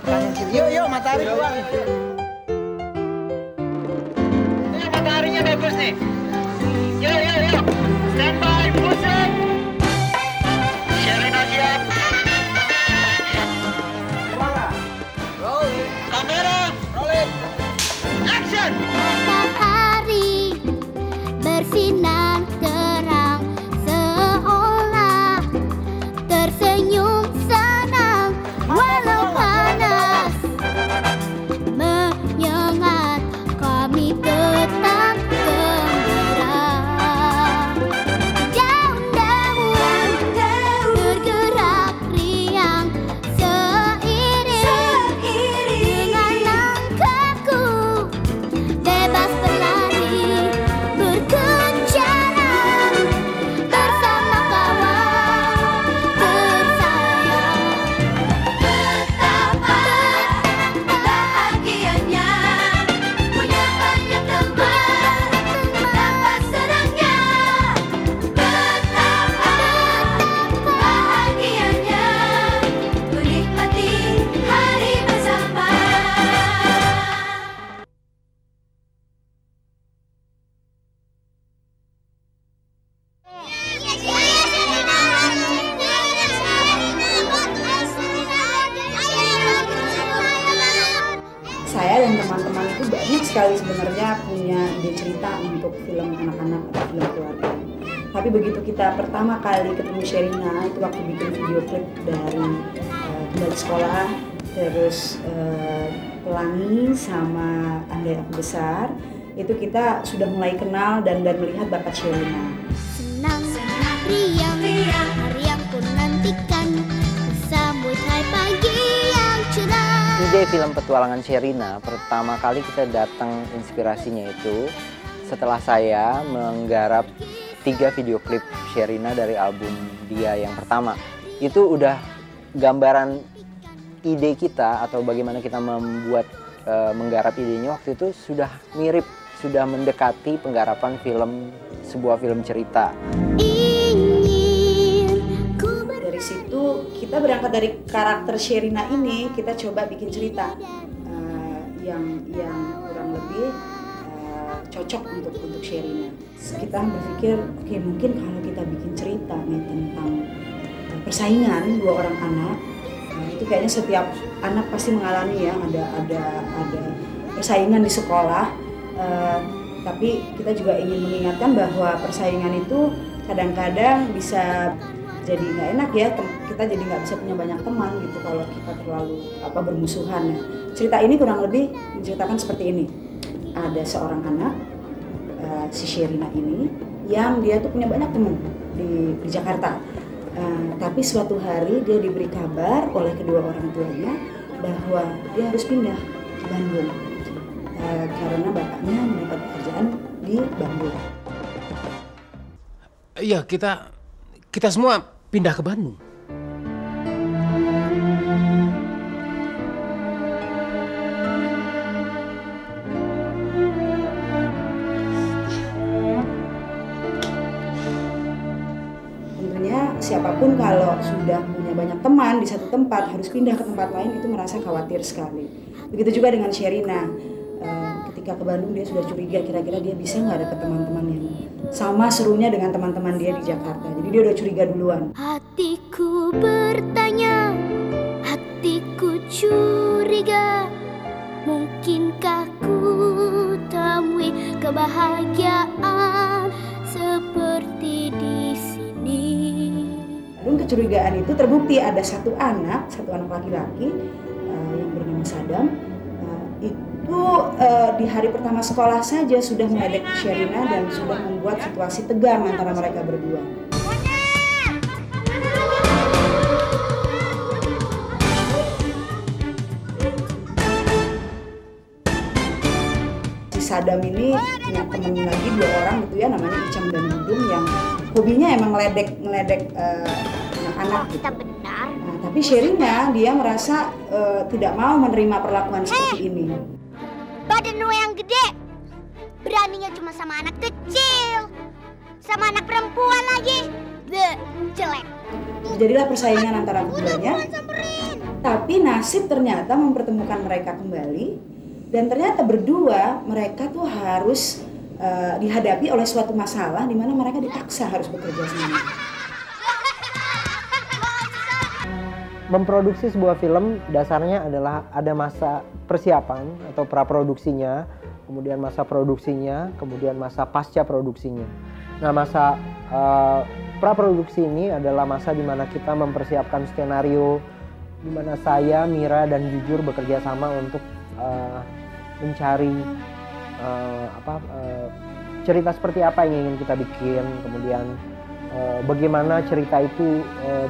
kanan kiri. Yuk, yuk, matahari keluar. Ini mataharinya bagus nih. Yuk, yuk, yuk. Stand by, musik. Sherina siap. Rolling. Kamera, rolling. Action. Matahari bersinar terang seolah tersenyum senang walau panas menyengat kami tetap gembira. Daun-daun bergerak riang seiring dengan langkahku bebas berlari berkejaran bersama kawan tersayang. Betapa bahagianya punya banyak teman, betapa senangnya. Betapa bahagianya menikmati hari bersama. Saya dan teman-teman itu banyak sekali sebenarnya punya ide cerita untuk film anak-anak atau film keluarga. Tapi begitu kita pertama kali ketemu Sherina itu waktu bikin video klip dari Kembali Sekolah, terus Pelangi sama Andai Aku Besar, itu kita sudah mulai kenal dan melihat bakat Sherina. Senang, riang, hari yang ku nantikan sambut hai pagi yang cerah. Ide film petualangan Sherina pertama kali kita datang inspirasinya itu setelah saya menggarap 3 video klip Sherina dari album dia yang pertama. Itu udah gambaran ide kita atau bagaimana kita membuat menggarap idenya waktu itu sudah mirip, sudah mendekati penggarapan film, sebuah film cerita. Dari situ kita berangkat dari karakter Sherina ini, kita coba bikin cerita yang kurang lebih cocok untuk Sherina. Kita berpikir, oke, mungkin kalau kita bikin cerita nih tentang persaingan 2 orang anak, itu kayaknya setiap anak pasti mengalami ya, ada persaingan di sekolah. Tapi kita juga ingin mengingatkan bahwa persaingan itu kadang-kadang bisa jadi nggak enak ya, kita jadi nggak bisa punya banyak teman gitu kalau kita terlalu bermusuhan. Nah, cerita ini kurang lebih menceritakan seperti ini. Ada seorang anak, si Sherina ini, yang dia tuh punya banyak teman di Jakarta. Tapi suatu hari dia diberi kabar oleh kedua orang tuanya bahwa dia harus pindah ke Bandung karena bapaknya mendapat pekerjaan di Bandung. Iya, kita semua pindah ke Bandung. Tentunya siapapun kalau sudah punya banyak teman di satu tempat harus pindah ke tempat lain itu merasa khawatir sekali. Begitu juga dengan Sherina. Ketika ke Bandung dia sudah curiga kira-kira dia bisa nggak dapet teman-teman yang sama serunya dengan teman-teman dia di Jakarta. Jadi dia udah curiga duluan. Hatiku bertanya, hatiku curiga, mungkinkah ku temui kebahagiaan seperti di sini. Lalu kecurigaan itu terbukti, ada satu anak laki-laki yang bernama Sadam. Itu di hari pertama sekolah saja sudah meledek Sherina dan sudah membuat situasi tegang antara mereka berdua. Si Sadam ini punya temen lagi 2 orang gitu ya, namanya Icam dan Dudung, yang hobinya emang ngeledek anak-anak gitu. Nah, tapi Sherina dia merasa tidak mau menerima perlakuan seperti ini. Badan lu yang gede, beraninya cuma sama anak kecil, sama anak perempuan lagi, jelek. Jadilah persaingan antara keduanya. Tapi nasib ternyata mempertemukan mereka kembali, dan ternyata berdua mereka tuh harus dihadapi oleh suatu masalah di mana mereka dipaksa harus bekerja sama. Memproduksi sebuah film dasarnya adalah ada masa persiapan atau praproduksinya, kemudian masa produksinya, kemudian masa pasca produksinya. Nah, masa praproduksi ini adalah masa di mana kita mempersiapkan skenario, di mana saya, Mira, dan Jujur bekerja sama untuk mencari cerita seperti apa yang ingin kita bikin, kemudian bagaimana cerita itu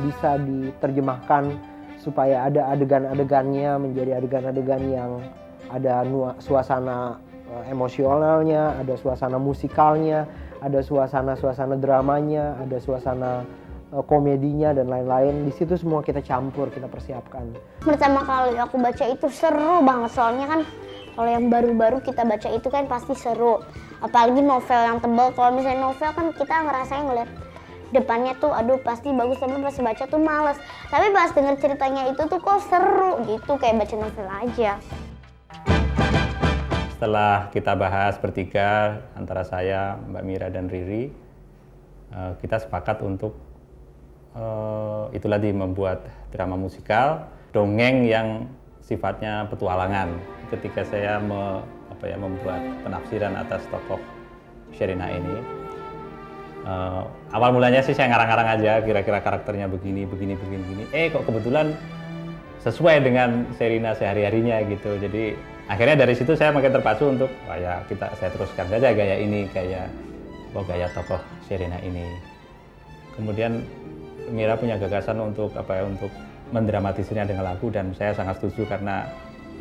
bisa diterjemahkan supaya ada adegan-adegannya menjadi adegan-adegan yang ada suasana emosionalnya, ada suasana musikalnya, ada suasana dramanya, ada suasana komedinya dan lain-lain. Di situ semua kita campur, kita persiapkan. Pertama kali aku baca itu seru banget, soalnya kan kalau yang baru-baru kita baca itu kan pasti seru. Apalagi novel yang tebal. Kalau misalnya novel kan kita ngerasain ngeliat depannya tuh aduh pasti bagus, tapi pas baca tuh males. Tapi pas denger ceritanya itu tuh kok seru gitu, kayak baca novel aja. Setelah kita bahas bertiga antara saya, Mbak Mira, dan Riri, kita sepakat untuk itulah membuat drama musikal dongeng yang sifatnya petualangan. Ketika saya membuat penafsiran atas tokoh Sherina ini, awal mulanya sih saya ngarang-ngarang aja kira-kira karakternya begini. Kok kebetulan sesuai dengan Sherina sehari-harinya gitu. Jadi akhirnya dari situ saya makin terpacu untuk saya teruskan saja gaya ini, gaya tokoh Sherina ini. Kemudian Mira punya gagasan untuk untuk mendramatisirnya dengan lagu, dan saya sangat setuju karena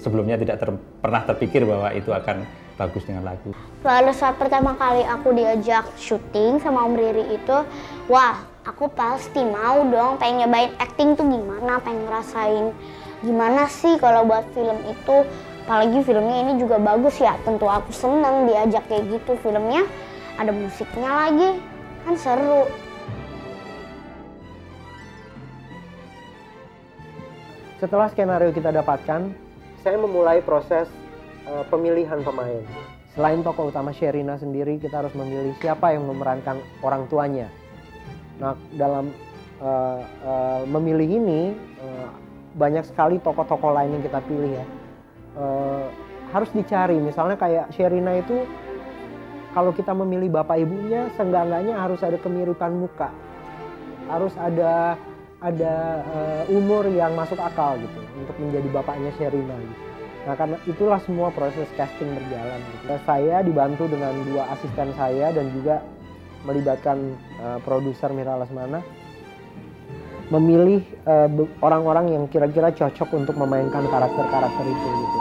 sebelumnya tidak pernah terpikir bahwa itu akan bagus dengan lagu. Lalu saat pertama kali aku diajak syuting sama Om Riri itu, wah aku pasti mau dong, pengen nyobain acting tuh gimana, pengen ngerasain gimana sih kalau buat film itu. Apalagi filmnya ini juga bagus ya, tentu aku seneng diajak kayak gitu. Filmnya ada musiknya lagi, kan seru. Setelah skenario kita dapatkan, saya memulai proses pemilihan pemain. Selain tokoh utama Sherina sendiri, kita harus memilih siapa yang memerankan orang tuanya. Nah, dalam memilih ini, banyak sekali tokoh-tokoh lain yang kita pilih ya. Harus dicari, misalnya kayak Sherina itu, kalau kita memilih bapak ibunya, seenggak-enggaknya harus ada kemiripan muka. Harus ada umur yang masuk akal gitu untuk menjadi bapaknya Sherina gitu. Nah, karena itulah semua proses casting berjalan gitu. Saya dibantu dengan 2 asisten saya dan juga melibatkan produser Mira Lesmana memilih orang-orang yang kira-kira cocok untuk memainkan karakter-karakter itu gitu.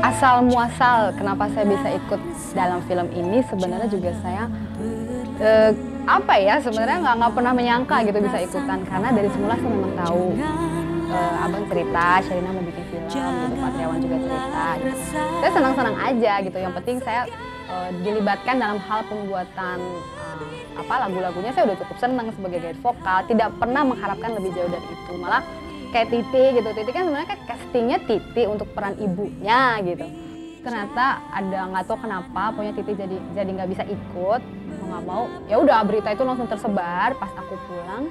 Asal muasal kenapa saya bisa ikut dalam film ini sebenarnya juga saya sebenarnya nggak pernah menyangka gitu bisa ikutan, karena dari semula saya memang tahu abang cerita Sherina mau bikin film gitu, Pak Triawan juga cerita gitu. Saya senang-senang aja gitu, yang penting saya dilibatkan dalam hal pembuatan lagu-lagunya. Saya udah cukup senang sebagai guide vokal, tidak pernah mengharapkan lebih jauh dari itu. Malah kayak Titi gitu, Titi kan sebenarnya castingnya Titi untuk peran ibunya gitu. Ternyata ada nggak tahu kenapa, pokoknya Titi jadi nggak bisa ikut, mau nggak mau. Ya udah berita itu langsung tersebar. Pas aku pulang,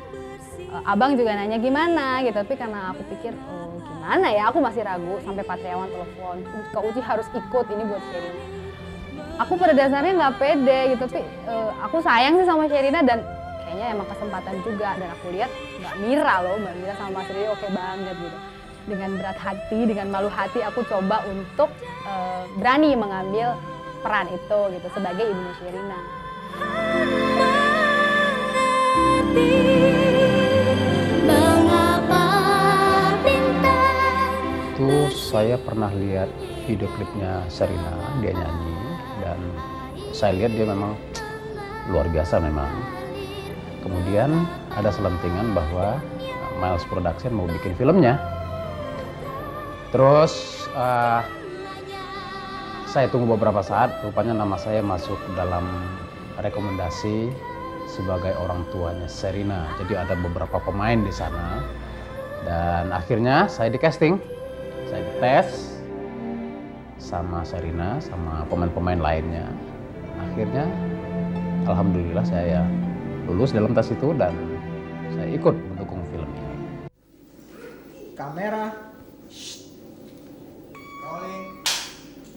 abang juga nanya gimana gitu, tapi karena aku pikir gimana ya, aku masih ragu sampai Pak Triawan telepon, Kak Uci harus ikut ini buat Sherina. Aku pada dasarnya nggak pede gitu, tapi aku sayang sih sama Sherina dan kayaknya emang kesempatan juga, dan aku lihat Mbak Mira sama Mas Riri oke banget gitu. Dengan berat hati, dengan malu hati aku coba untuk berani mengambil peran itu gitu sebagai ibunya Sherina. Itu saya pernah lihat video klipnya Sherina, dia nyanyi, dan saya lihat dia memang luar biasa memang. Kemudian ada selentingan bahwa Miles Production mau bikin filmnya. Terus Saya tunggu beberapa saat, rupanya nama saya masuk dalam rekomendasi sebagai orang tuanya Sherina. Jadi ada beberapa pemain di sana. Dan akhirnya saya di casting, saya dites sama Sherina, sama pemain-pemain lainnya. Akhirnya, alhamdulillah saya lulus dalam tes itu dan saya ikut mendukung film ini. Kamera, rolling,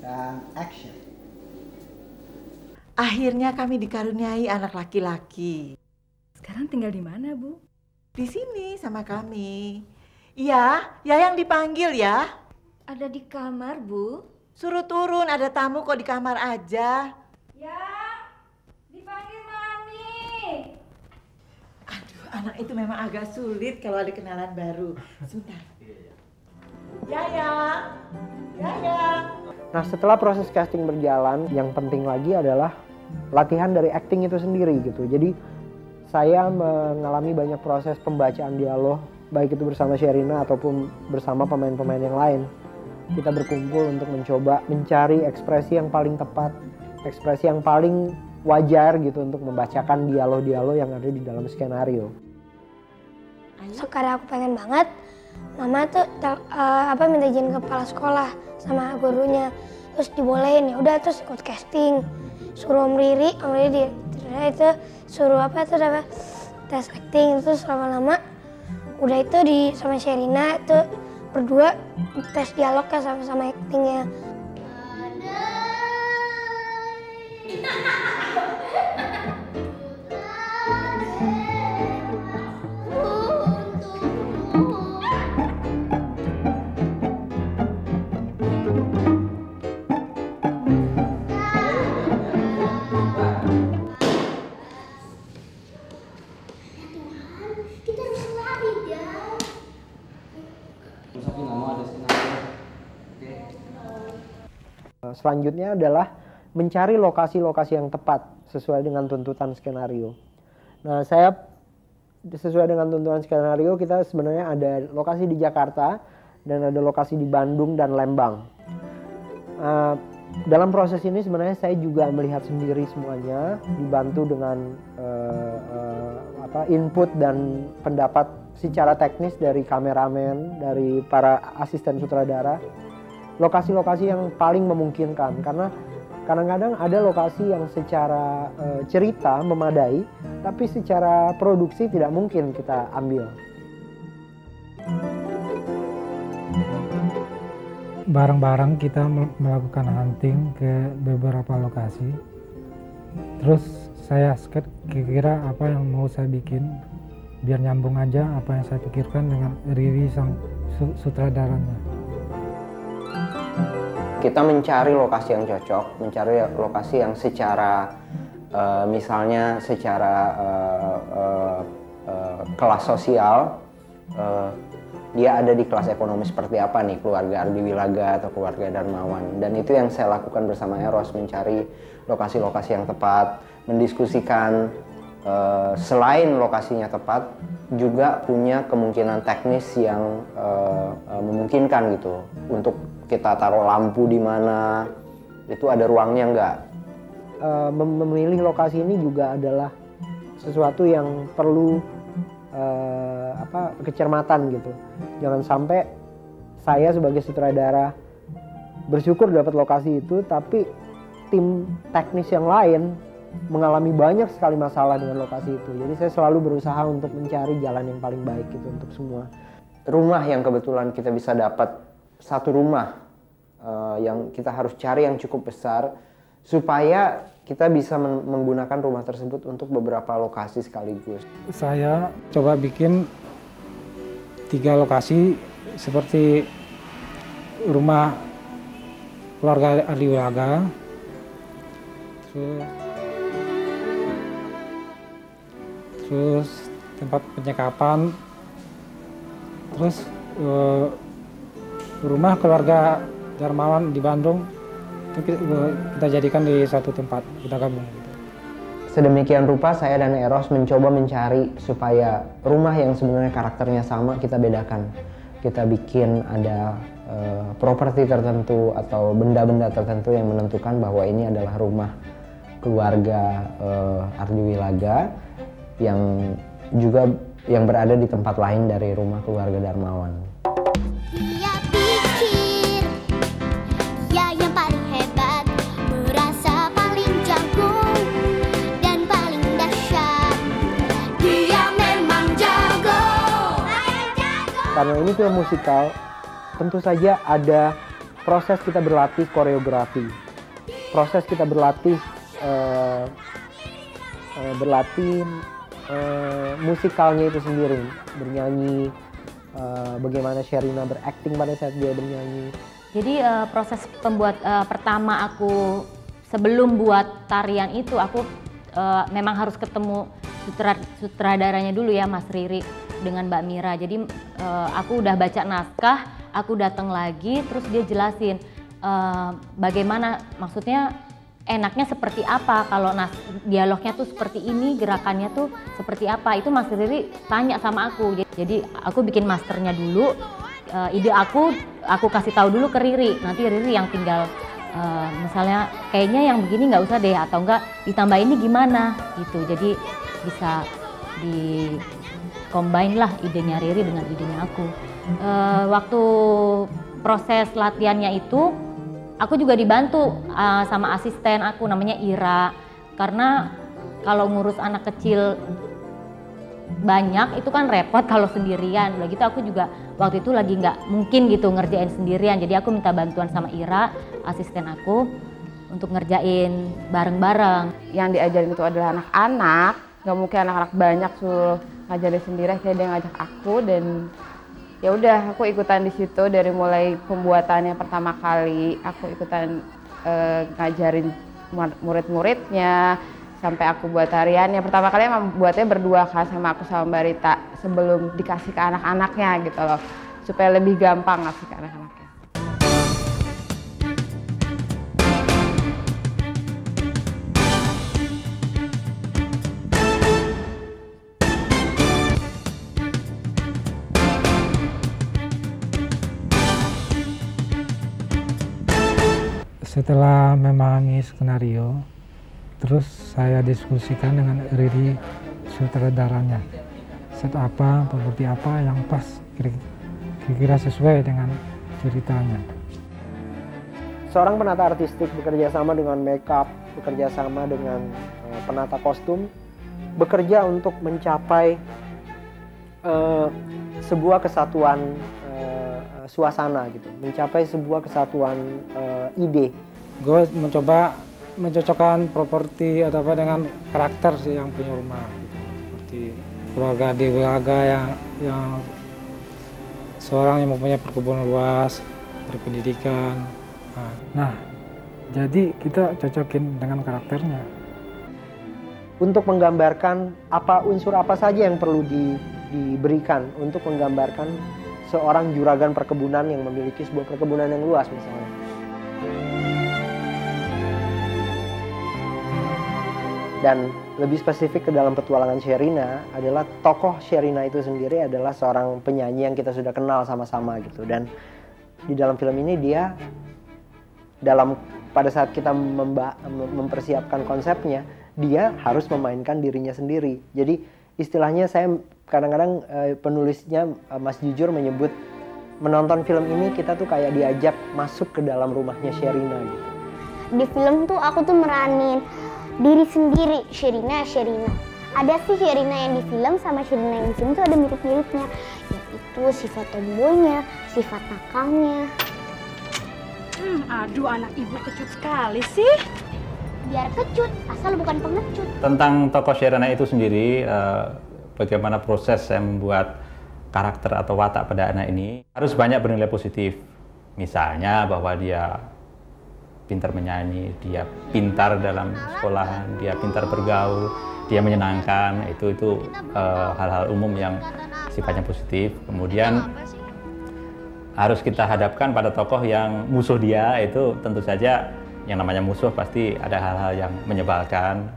dan action. Akhirnya kami dikaruniai anak laki-laki. Sekarang tinggal di mana, Bu? Di sini sama kami. Iya, Yayang dipanggil ya. Ada di kamar, Bu. Suruh turun, ada tamu kok di kamar aja. Ya, dipanggil Mami. Aduh, anak itu memang agak sulit kalau ada kenalan baru. Sebentar. Yayang, Yayang. Nah, setelah proses casting berjalan, yang penting lagi adalah latihan dari acting itu sendiri gitu. Jadi saya mengalami banyak proses pembacaan dialog, baik itu bersama Sherina ataupun bersama pemain-pemain yang lain. Kita berkumpul untuk mencoba mencari ekspresi yang paling tepat, ekspresi yang paling wajar gitu untuk membacakan dialog-dialog yang ada di dalam skenario. Sekarang aku pengen banget, Mama tuh minta izin ke kepala sekolah sama gurunya, terus dibolehin, ya udah terus ikut casting, suruh Om Riri itu suruh tes acting, terus lama-lama udah itu sama Sherina itu berdua tes dialognya sama actingnya. Selanjutnya adalah mencari lokasi-lokasi yang tepat sesuai dengan tuntutan skenario. Nah, sesuai dengan tuntutan skenario, kita sebenarnya ada lokasi di Jakarta dan ada lokasi di Bandung dan Lembang. Dalam proses ini sebenarnya saya juga melihat sendiri semuanya, dibantu dengan input dan pendapat secara teknis dari kameramen, dari para asisten sutradara. Lokasi-lokasi yang paling memungkinkan, karena kadang-kadang ada lokasi yang secara cerita memadai, tapi secara produksi tidak mungkin kita ambil. Bareng-bareng kita melakukan hunting ke beberapa lokasi. Terus saya sketch kira-kira apa yang mau saya bikin, biar nyambung aja apa yang saya pikirkan dengan Riri sang sutradaranya. Kita mencari lokasi yang cocok, mencari lokasi yang secara misalnya secara kelas sosial, dia ada di kelas ekonomi seperti apa nih, keluarga Ardi Wilaga atau keluarga Darmawan. Dan itu yang saya lakukan bersama Eros, mencari lokasi-lokasi yang tepat, mendiskusikan selain lokasinya tepat, juga punya kemungkinan teknis yang memungkinkan gitu untuk kita taruh lampu di mana, itu ada ruangnya enggak. Memilih lokasi ini juga adalah sesuatu yang perlu kecermatan gitu. Jangan sampai saya sebagai sutradara bersyukur dapat lokasi itu, tapi tim teknis yang lain mengalami banyak sekali masalah dengan lokasi itu. Jadi saya selalu berusaha untuk mencari jalan yang paling baik gitu untuk semua. Rumah yang kebetulan kita bisa dapat, satu rumah yang kita harus cari yang cukup besar supaya kita bisa menggunakan rumah tersebut untuk beberapa lokasi sekaligus. Saya coba bikin 3 lokasi seperti rumah keluarga Ardi Wilaga, terus tempat penyekapan, terus rumah keluarga Darmawan di Bandung, itu kita jadikan di satu tempat, kita gabung. Sedemikian rupa saya dan Eros mencoba mencari supaya rumah yang sebenarnya karakternya sama kita bedakan. Kita bikin ada properti tertentu atau benda-benda tertentu yang menentukan bahwa ini adalah rumah keluarga Ardiwilaga yang juga yang berada di tempat lain dari rumah keluarga Darmawan. Dia pikir dia yang paling hebat, merasa paling jago dan paling dahsyat. Dia memang jago. Karena ini film musikal, tentu saja ada proses kita berlatih koreografi, proses kita berlatih musikalnya itu sendiri, bernyanyi, bagaimana Sherina berakting pada saat dia bernyanyi. Jadi proses pertama aku sebelum buat tarian itu aku memang harus ketemu sutradaranya dulu ya, Mas Riri dengan Mbak Mira. Jadi aku udah baca naskah, aku datang lagi, terus dia jelasin bagaimana, maksudnya enaknya seperti apa, kalau dialognya tuh seperti ini, gerakannya tuh seperti apa, itu Mas Riri tanya sama aku. Jadi aku bikin masternya dulu, ide aku kasih tahu dulu ke Riri, nanti Riri yang tinggal misalnya kayaknya yang begini nggak usah deh, atau enggak ditambah ini gimana gitu. Jadi bisa di combine lah idenya Riri dengan idenya aku. Waktu proses latihannya itu aku juga dibantu sama asisten aku namanya Ira, karena kalau ngurus anak kecil banyak itu kan repot kalau sendirian. Udah gitu aku juga waktu itu lagi nggak mungkin gitu ngerjain sendirian, jadi aku minta bantuan sama Ira, asisten aku, untuk ngerjain bareng-bareng. Yang diajarin itu adalah anak-anak, nggak mungkin anak-anak banyak suruh ngajarin sendiri. Akhirnya dia ngajak aku dan ya udah aku ikutan di situ dari mulai pembuatannya pertama kali. Aku ikutan ngajarin murid-muridnya sampai aku buat tariannya. Pertama kali emang buatnya berdua kan sama aku sama Mbak Rita sebelum dikasih ke anak-anaknya gitu loh, supaya lebih gampang ngasih ke anak-anaknya. Setelah memahami skenario, terus saya diskusikan dengan Riri sutradaranya. Set apa, seperti apa yang pas, kira-kira sesuai dengan ceritanya. Seorang penata artistik bekerja sama dengan makeup, bekerja sama dengan penata kostum, bekerja untuk mencapai sebuah kesatuan suasana gitu, mencapai sebuah kesatuan ide. Gue mencoba mencocokkan properti atau apa dengan karakter sih yang punya rumah gitu. Seperti keluarga Ardiwilaga yang seorang yang mempunyai perkebunan luas, berpendidikan. Nah, jadi kita cocokin dengan karakternya. Untuk menggambarkan unsur apa saja yang perlu diberikan untuk menggambarkan seorang juragan perkebunan yang memiliki sebuah perkebunan yang luas misalnya. Dan lebih spesifik ke dalam petualangan Sherina adalah tokoh Sherina itu sendiri adalah seorang penyanyi yang kita sudah kenal sama-sama gitu. Dan di dalam film ini dia pada saat kita mempersiapkan konsepnya, dia harus memainkan dirinya sendiri. Jadi istilahnya saya kadang-kadang penulisnya Mas Jujur menyebut menonton film ini kita tuh kayak diajak masuk ke dalam rumahnya Sherina gitu. Di film tuh aku tuh meranin diri sendiri, Sherina. Ada sih Sherina yang di film sama Sherina yang di sini tuh ada mirip-miripnya, yaitu sifat tomboynya, sifat nakalnya. Aduh, anak ibu kecut sekali sih. Biar kecut, asal bukan pengecut. Tentang tokoh Sherina itu sendiri, bagaimana proses saya membuat karakter atau watak pada anak ini harus banyak bernilai positif. Misalnya bahwa dia pintar menyanyi, dia pintar dalam sekolahan, dia pintar bergaul, dia menyenangkan. Itu hal-hal umum yang sifatnya positif. Kemudian harus kita hadapkan pada tokoh yang musuh dia, itu tentu saja yang namanya musuh pasti ada hal-hal yang menyebalkan.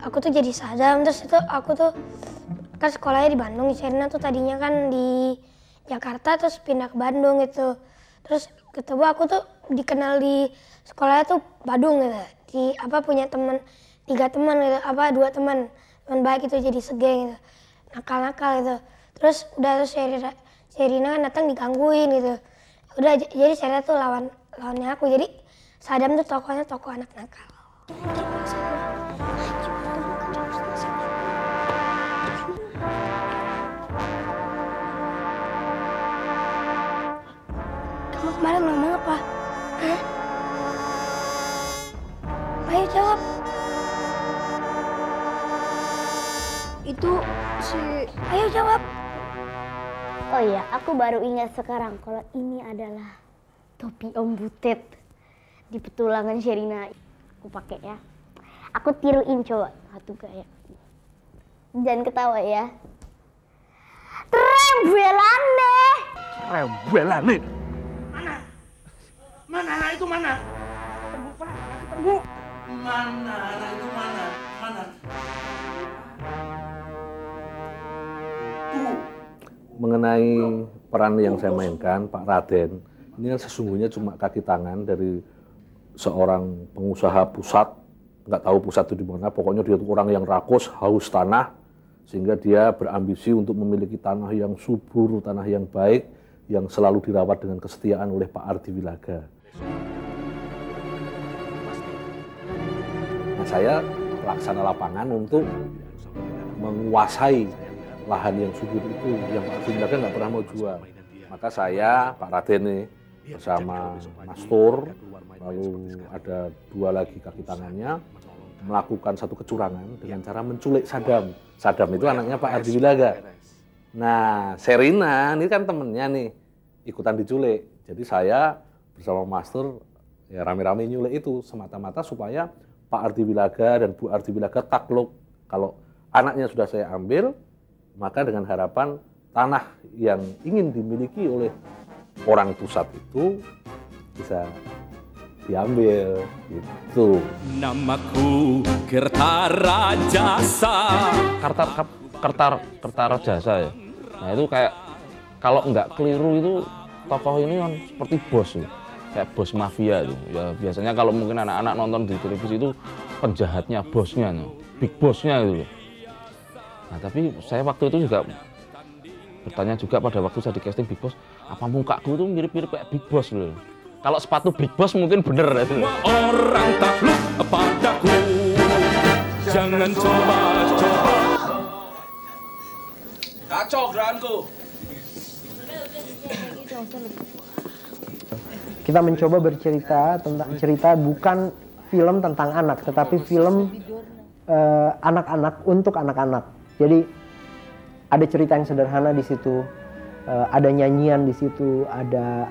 Aku tuh jadi sadar, terus itu aku tuh kan sekolahnya di Bandung. Sherina tuh tadinya kan di Jakarta terus pindah ke Bandung gitu. Terus ketemu aku tuh dikenal di sekolahnya tuh Badung gitu. Punya teman 3 teman gitu, 2 teman baik itu jadi segeng gitu. Nakal-nakal gitu. Terus udah Sherina kan datang digangguin gitu. Udah jadi Sherina tuh lawannya aku. Jadi Sadam tuh tokohnya tokoh anak nakal. Kamu kemarin ngomong apa? Hah? Ayo jawab. Itu si... Ayo jawab. Oh iya, aku baru ingat sekarang kalau ini adalah topi Om Butet di petualangan Sherina. Aku pakai ya. Aku tiruin coba satu gaya. Jangan ketawa ya. Trembelane. Trembelane. Mana anak itu mana? Tunggu Pak, tunggu. Mana anak itu mana? Mana? Mengenai peran yang saya mainkan, Pak Raden, ini kan sesungguhnya cuma kaki tangan dari seorang pengusaha pusat, nggak tahu pusat itu di mana, pokoknya dia itu orang yang rakus, haus tanah, sehingga dia berambisi untuk memiliki tanah yang subur, tanah yang baik, yang selalu dirawat dengan kesetiaan oleh Pak Ardi Wilaga. Nah, saya pelaksana lapangan untuk menguasai lahan yang subur itu, yang Pak Ardi Wilaga nggak pernah mau jual. Maka saya, Pak Raden nih, bersama Mas Tur, lalu ada 2 lagi kaki tangannya, melakukan satu kecurangan dengan cara menculik Sadam. Sadam itu anaknya Pak Ardi Wilaga. Nah, Sherina ini kan temennya nih, ikutan diculik. Jadi saya bersama Mas Tur, ya rame-rame nyulik itu, semata-mata supaya Pak Ardi Wilaga dan Bu Ardi Wilaga takluk. Kalau anaknya sudah saya ambil, maka dengan harapan tanah yang ingin dimiliki oleh orang pusat itu bisa diambil gitu. Namaku Kertarajasa. Kertarajasa ya. Nah itu kayak kalau nggak keliru itu tokoh ini kan seperti bos ya. Kayak bos mafia itu. Ya biasanya kalau mungkin anak-anak nonton di televisi itu penjahatnya bosnya, big bosnya itu. Nah tapi saya waktu itu juga bertanya juga pada waktu saya di casting Big Boss, apa mukaku itu mirip-mirip kayak Big Boss loh. Kalau sepatu Big Boss mungkin bener itu. Orang takluk padaku, jangan coba-coba. Kacau gerakanku. Kita mencoba bercerita tentang cerita bukan film tentang anak, tetapi film anak-anak untuk anak-anak. Jadi ada cerita yang sederhana di situ, ada nyanyian di situ, ada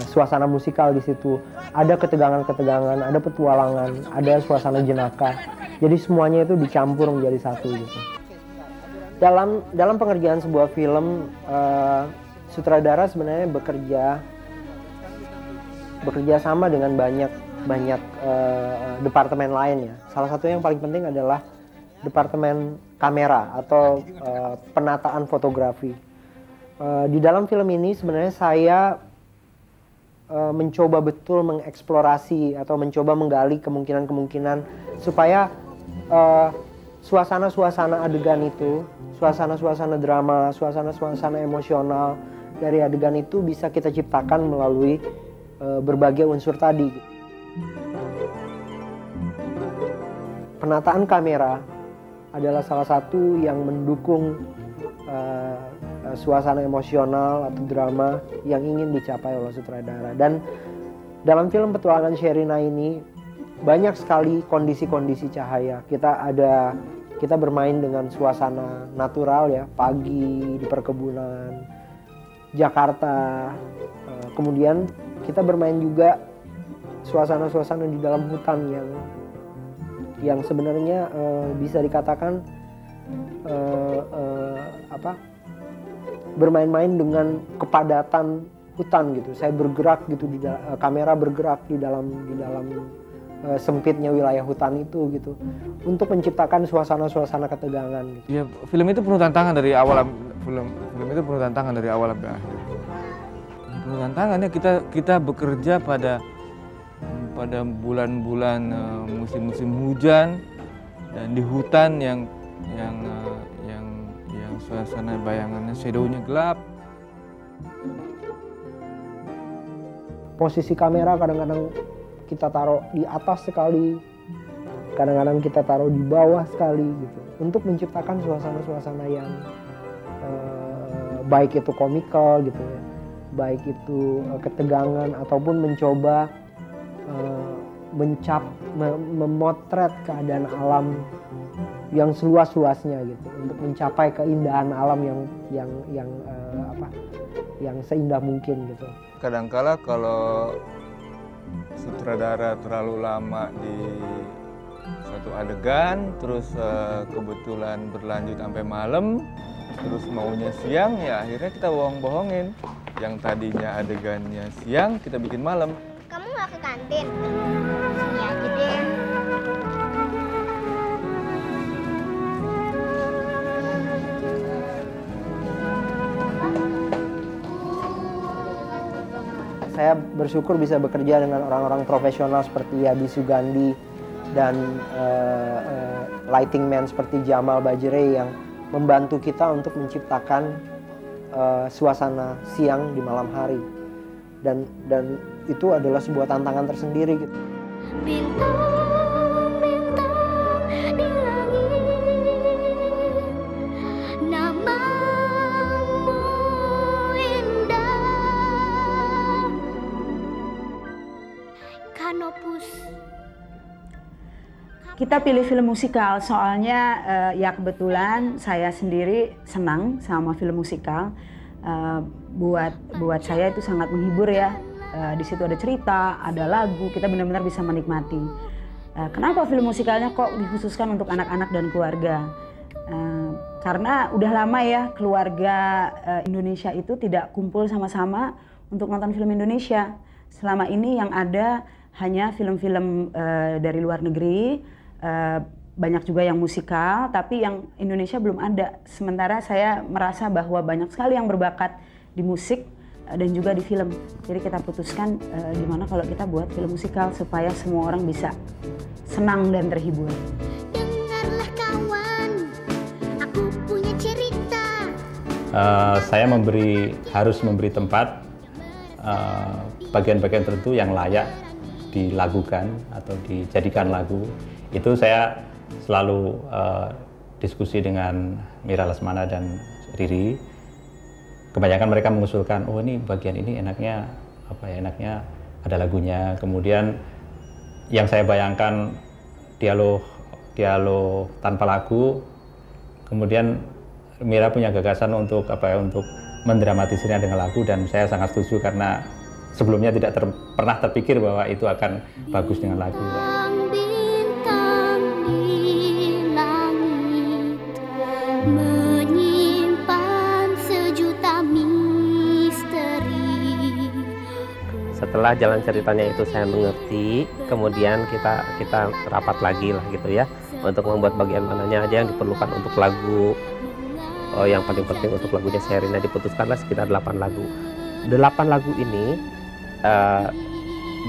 suasana musikal di situ, ada ketegangan-ketegangan, ada petualangan, ada suasana jenaka. Jadi semuanya itu dicampur menjadi satu gitu. Dalam pengerjaan sebuah film, sutradara sebenarnya bekerja sama dengan banyak departemen lain ya. Salah satu yang paling penting adalah departemen kamera atau penataan fotografi. Di dalam film ini sebenarnya saya mencoba betul mengeksplorasi atau mencoba menggali kemungkinan-kemungkinan supaya suasana-suasana adegan itu, suasana-suasana drama, suasana-suasana emosional dari adegan itu bisa kita ciptakan melalui berbagai unsur tadi. Penataan kamera adalah salah satu yang mendukung suasana emosional atau drama yang ingin dicapai oleh sutradara. Dan dalam film Petualangan Sherina ini banyak sekali kondisi-kondisi cahaya. Kita bermain dengan suasana natural ya, pagi di perkebunan, Jakarta. Kemudian kita bermain juga suasana-suasana di dalam hutan yang sebenarnya bisa dikatakan bermain-main dengan kepadatan hutan gitu. Saya bergerak gitu kamera bergerak di dalam sempitnya wilayah hutan itu gitu, untuk menciptakan suasana-suasana ketegangan. Gitu. Ya, film itu penuh tantangan dari awal. Film itu penuh tantangan dari awal sampai akhir. Penuh tantangannya kita bekerja pada bulan-bulan musim-musim hujan dan di hutan yang suasana bayangannya shadownya gelap. Posisi kamera kadang-kadang kita taruh di atas sekali, kadang-kadang kita taruh di bawah sekali gitu, untuk menciptakan suasana-suasana yang baik itu komikal gitu ya, baik itu ketegangan ataupun mencoba memotret keadaan alam yang seluas-luasnya gitu, untuk mencapai keindahan alam yang seindah mungkin gitu. Kadangkala kalau sutradara terlalu lama di satu adegan, terus kebetulan berlanjut sampai malam, terus maunya siang, ya akhirnya kita bohong-bohongin. Yang tadinya adegannya siang, kita bikin malam. Kamu nggak ke kantin? Sini aja deh. Saya bersyukur bisa bekerja dengan orang-orang profesional seperti Yadi Sugandi dan lighting man seperti Jamal Bajre yang membantu kita untuk menciptakan suasana siang di malam hari, dan itu adalah sebuah tantangan tersendiri gitu. Kita pilih film musikal soalnya ya kebetulan saya sendiri senang sama film musikal. Buat saya itu sangat menghibur ya. Di situ ada cerita, ada lagu, kita benar-benar bisa menikmati. Kenapa film musikalnya kok dikhususkan untuk anak-anak dan keluarga? Karena udah lama ya keluarga Indonesia itu tidak kumpul sama-sama untuk nonton film Indonesia. Selama ini yang ada hanya film-film dari luar negeri. Banyak juga yang musikal, tapi yang Indonesia belum ada. Sementara saya merasa bahwa banyak sekali yang berbakat di musik dan juga di film. Jadi kita putuskan gimana kalau kita buat film musikal supaya semua orang bisa senang dan terhibur. Dengarlah kawan, aku punya cerita. Saya harus memberi tempat bagian-bagian tertentu yang layak dilakukan atau dijadikan lagu. Itu saya selalu diskusi dengan Mira Lesmana dan Riri. Kebanyakan mereka mengusulkan, oh ini bagian ini enaknya apa ya, enaknya ada lagunya. Kemudian yang saya bayangkan dialog tanpa lagu. Kemudian Mira punya gagasan untuk untuk mendramatisirnya dengan lagu, dan saya sangat setuju karena sebelumnya tidak pernah terpikir bahwa itu akan bagus dengan lagu. Menyimpan sejuta misteri. Setelah jalan ceritanya itu saya mengerti, kemudian kita rapat lagi lah gitu ya, untuk membuat bagian mananya aja yang diperlukan untuk lagu. Yang paling penting untuk lagunya Sherina diputuskanlah sekitar 8 lagu. 8 lagu ini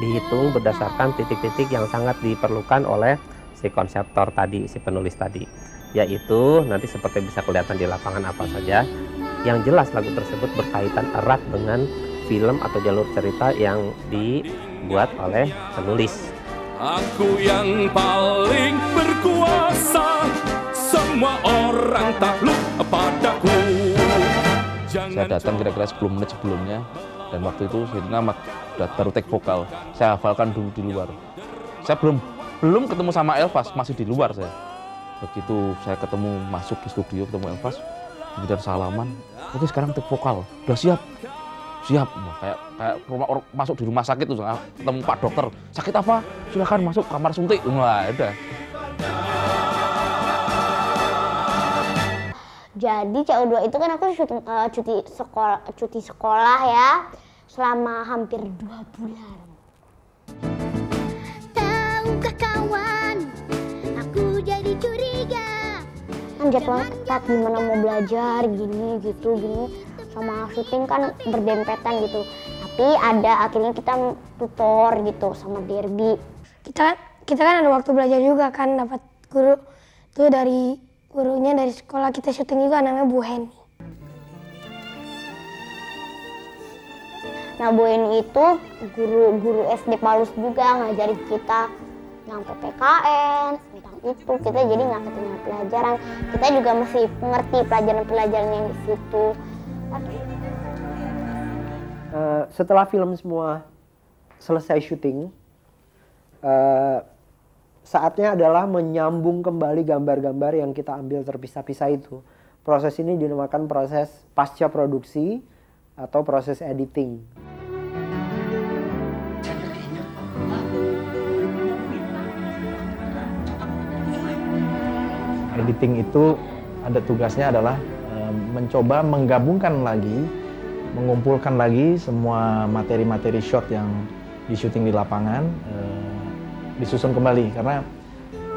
dihitung berdasarkan titik-titik yang sangat diperlukan oleh si konseptor tadi, si penulis tadi. Yaitu nanti seperti bisa kelihatan di lapangan apa saja. Yang jelas lagu tersebut berkaitan erat dengan film atau jalur cerita yang dibuat oleh penulis. Aku yang paling berkuasa, semua orang takluk padaku. Saya datang kira-kira 10 menit sebelumnya, dan waktu itu Sherina baru take vokal. Saya hafalkan dulu di luar. Saya belum ketemu sama Elvas, masih di luar saya. Begitu saya masuk ke studio ketemu Elvas, kemudian salaman, oke sekarang take vokal, udah siap. Kayak masuk di rumah sakit tuh, ketemu Pak Dokter, sakit apa? Silakan masuk kamar suntik. Wah, udah. Jadi CO2 itu kan aku cuti sekolah ya selama hampir 2 bulan. Tahukah kawan, aku jadi curiga. Kan jadwalnya ketat, gimana mau belajar gini gitu gini, sama syuting kan berdempetan gitu. Tapi ada akhirnya kita tutor gitu sama Derby. Kita kan ada waktu belajar juga kan, dapat guru tuh dari gurunya dari sekolah kita syuting juga, namanya Bu Heni. Nah, Bu Heni itu guru SD Palus juga ngajarin kita yang PPKN, tentang itu. Kita jadi nggak ketinggalan pelajaran. Kita juga masih mengerti pelajaran-pelajaran yang di situ. Setelah film semua selesai syuting, saatnya adalah menyambung kembali gambar-gambar yang kita ambil terpisah-pisah itu. Proses ini dinamakan proses pasca produksi atau proses editing. Editing itu ada tugasnya adalah mencoba menggabungkan lagi, mengumpulkan lagi semua materi-materi shot yang di syuting di lapangan, disusun kembali. Karena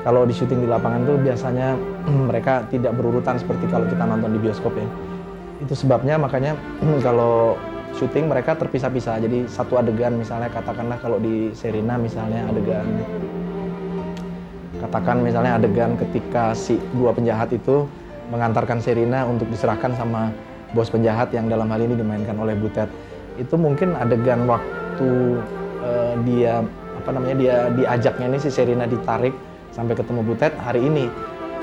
kalau di syuting di lapangan tuh biasanya mereka tidak berurutan seperti kalau kita nonton di bioskop ya. Itu sebabnya makanya kalau syuting mereka terpisah-pisah. Jadi satu adegan misalnya katakanlah kalau di Sherina misalnya adegan ketika si dua penjahat itu mengantarkan Sherina untuk diserahkan sama bos penjahat yang dalam hal ini dimainkan oleh Butet. Itu mungkin adegan waktu dia diajaknya ini si Sherina ditarik sampai ketemu Butet hari ini.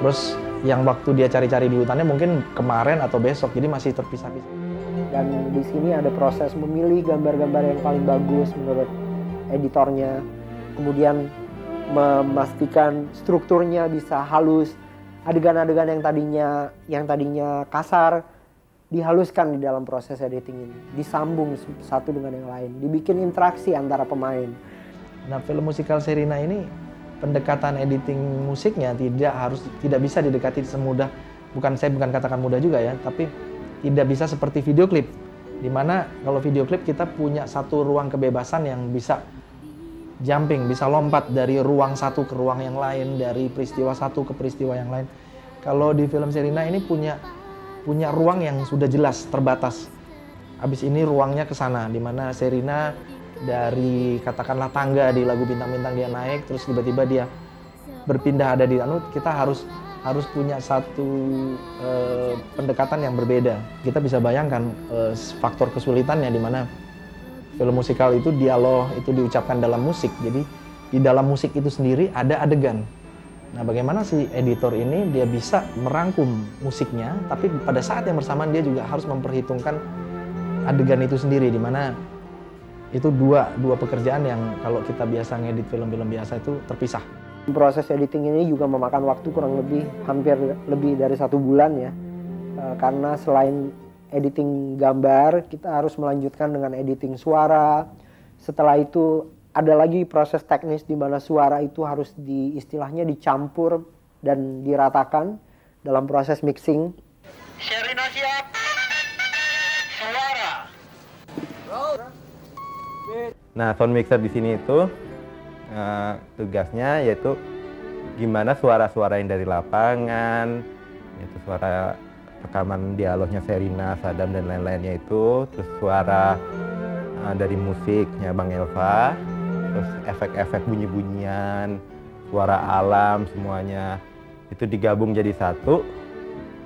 Terus yang waktu dia cari-cari di hutannya mungkin kemarin atau besok, jadi masih terpisah-pisah. Dan di sini ada proses memilih gambar-gambar yang paling bagus menurut editornya. Kemudian memastikan strukturnya bisa halus, adegan-adegan yang tadinya kasar dihaluskan di dalam proses editing ini, disambung satu dengan yang lain, dibikin interaksi antara pemain. Nah, film musikal Sherina ini pendekatan editing musiknya tidak bisa didekati semudah, saya bukan katakan mudah juga ya, tapi tidak bisa seperti video klip, dimana kalau video klip kita punya satu ruang kebebasan yang bisa jumping, bisa lompat dari ruang satu ke ruang yang lain, dari peristiwa satu ke peristiwa yang lain. Kalau di film Sherina ini punya ruang yang sudah jelas, terbatas. Habis ini ruangnya ke sana, di mana Sherina dari katakanlah tangga di lagu Bintang-Bintang dia naik, terus tiba-tiba dia berpindah ada di kita harus punya satu pendekatan yang berbeda. Kita bisa bayangkan faktor kesulitannya di mana film musikal itu dialog itu diucapkan dalam musik, jadi di dalam musik itu sendiri ada adegan. Nah, bagaimana si editor ini dia bisa merangkum musiknya, tapi pada saat yang bersamaan dia juga harus memperhitungkan adegan itu sendiri, di mana itu dua pekerjaan yang kalau kita biasa ngedit film-film biasa itu terpisah. Proses editing ini juga memakan waktu kurang lebih hampir lebih dari 1 bulan ya, karena selain editing gambar, kita harus melanjutkan dengan editing suara. Setelah itu ada lagi proses teknis di mana suara itu harus istilahnya dicampur dan diratakan dalam proses mixing. Sherina siap. Suara. Nah, sound mixer di sini itu tugasnya yaitu gimana suara-suara yang dari lapangan, yaitu suara rekaman dialognya Sherina, Sadam dan lain-lainnya itu, terus suara dari musiknya Bang Elva, terus efek-efek bunyi-bunyian, suara alam semuanya itu digabung jadi satu.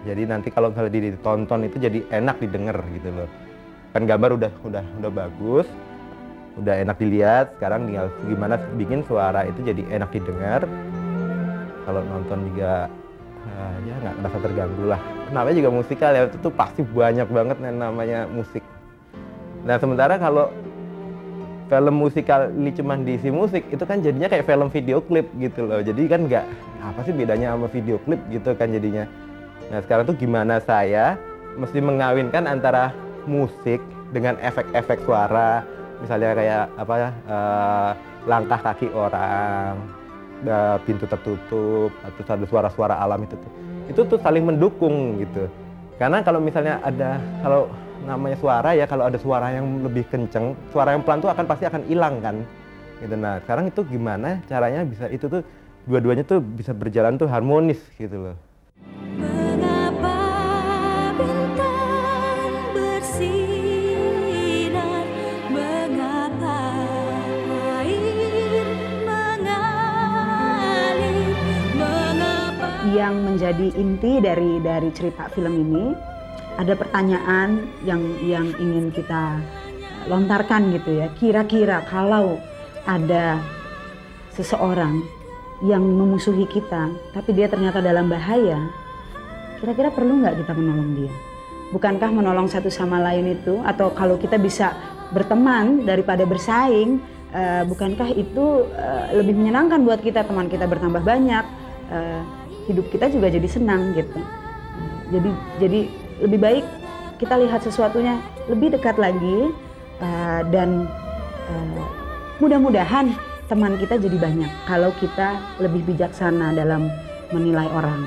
Jadi nanti kalau misalnya ditonton itu jadi enak didengar gitu loh. Kan gambar udah bagus, udah enak dilihat, sekarang tinggal gimana bikin suara itu jadi enak didengar. Kalau nonton juga ya nggak merasa terganggu lah. Namanya juga musikal ya, itu tuh pasti banyak banget yang namanya musik. Nah, sementara kalau film musikal ini cuma diisi musik, itu kan jadinya kayak film video klip gitu loh. Jadi kan nggak, apa sih bedanya sama video klip gitu kan jadinya. Nah, sekarang tuh gimana saya mesti mengawinkan antara musik dengan efek-efek suara, misalnya kayak langkah kaki orang, pintu tertutup, atau ada suara-suara alam itu tuh saling mendukung gitu. Karena kalau misalnya kalau namanya suara ya, kalau ada suara yang lebih kenceng, suara yang pelan tuh pasti akan hilang kan. gitu. Nah sekarang itu gimana caranya bisa itu tuh dua-duanya tuh bisa berjalan tuh harmonis gitu loh. Mengapa bintang bersinar, mengapa air mengalir, mengapa. Yang menjadi inti dari cerita film ini ada pertanyaan yang ingin kita lontarkan gitu ya. Kira-kira kalau ada seseorang yang memusuhi kita, tapi dia ternyata dalam bahaya, kira-kira perlu nggak kita menolong dia? Bukankah menolong satu sama lain itu, atau kalau kita bisa berteman daripada bersaing, bukankah itu lebih menyenangkan buat kita, teman kita bertambah banyak, hidup kita juga jadi senang gitu. Jadi lebih baik kita lihat sesuatunya lebih dekat lagi, dan mudah-mudahan teman kita jadi banyak kalau kita lebih bijaksana dalam menilai orang.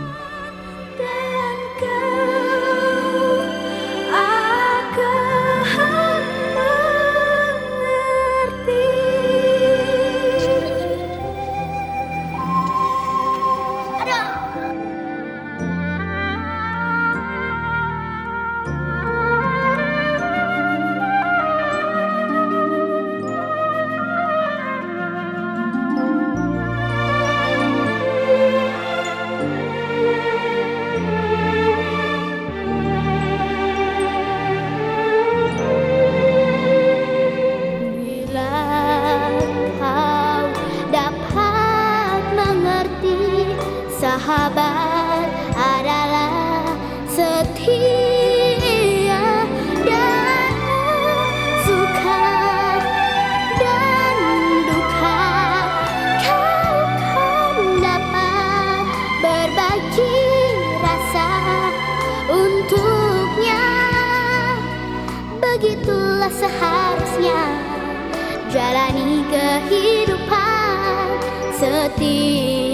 Sahabat adalah setia dan suka dan duka, kau kan dapat berbagi rasa untuknya. Begitulah seharusnya jalani kehidupan setia.